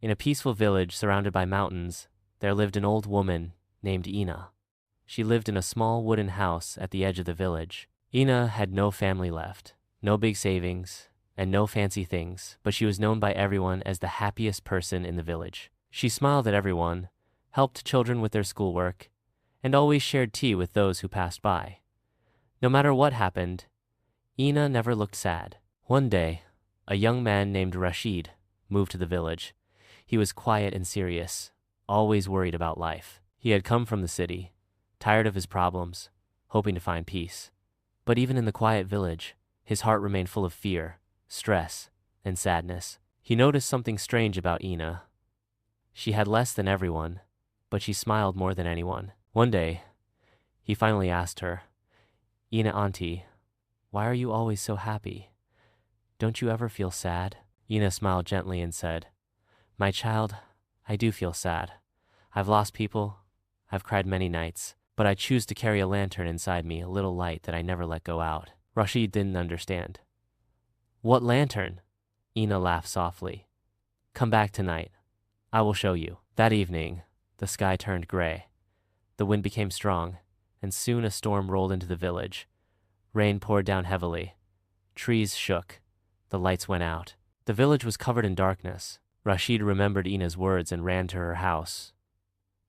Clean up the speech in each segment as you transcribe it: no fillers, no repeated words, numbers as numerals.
In a peaceful village surrounded by mountains, there lived an old woman named Eena. She lived in a small wooden house at the edge of the village. Eena had no family left, no big savings, and no fancy things, but she was known by everyone as the happiest person in the village. She smiled at everyone, helped children with their schoolwork, and always shared tea with those who passed by. No matter what happened, Eena never looked sad. One day, a young man named Rashid moved to the village. He was quiet and serious, always worried about life. He had come from the city, tired of his problems, hoping to find peace. But even in the quiet village, his heart remained full of fear, stress, and sadness. He noticed something strange about Eena. She had less than everyone, but she smiled more than anyone. One day, he finally asked her, "Eena auntie, why are you always so happy? Don't you ever feel sad?" Eena smiled gently and said, "My child, I do feel sad. I've lost people, I've cried many nights, but I choose to carry a lantern inside me, a little light that I never let go out." Rashid didn't understand. "What lantern?" Eena laughed softly. "Come back tonight. I will show you." That evening, the sky turned gray. The wind became strong, and soon a storm rolled into the village. Rain poured down heavily. Trees shook. The lights went out. The village was covered in darkness. Rashid remembered Eena's words and ran to her house.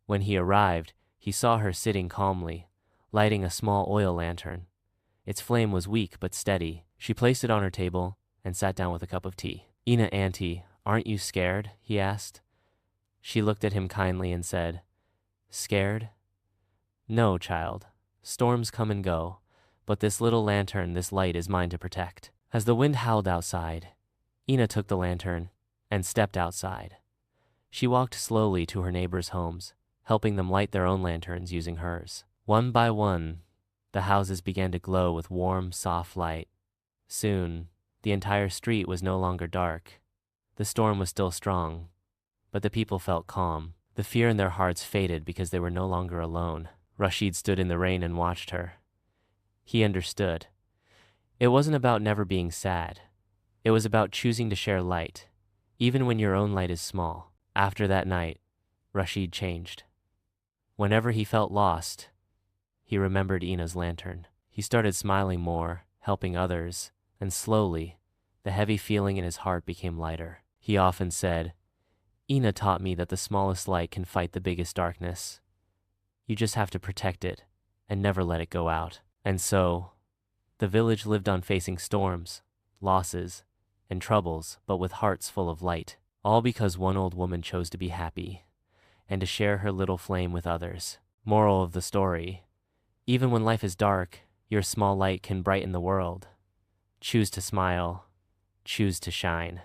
When he arrived, he saw her sitting calmly, lighting a small oil lantern. Its flame was weak but steady. She placed it on her table and sat down with a cup of tea. "Eena auntie, aren't you scared?" he asked. She looked at him kindly and said, "Scared? No, child. Storms come and go, but this little lantern, this light is mine to protect." As the wind howled outside, Eena took the lantern and stepped outside. She walked slowly to her neighbors' homes, helping them light their own lanterns using hers. One by one, the houses began to glow with warm, soft light. Soon, the entire street was no longer dark. The storm was still strong, but the people felt calm. The fear in their hearts faded because they were no longer alone. Rashid stood in the rain and watched her. He understood. It wasn't about never being sad. It was about choosing to share light, even when your own light is small. After that night, Rashid changed. Whenever he felt lost, he remembered Eena's lantern. He started smiling more, helping others, and slowly, the heavy feeling in his heart became lighter. He often said, "Eena taught me that the smallest light can fight the biggest darkness. You just have to protect it and never let it go out." And so, the village lived on facing storms, losses, and troubles, but with hearts full of light. All because one old woman chose to be happy and to share her little flame with others. Moral of the story: even when life is dark, your small light can brighten the world. Choose to smile. Choose to shine.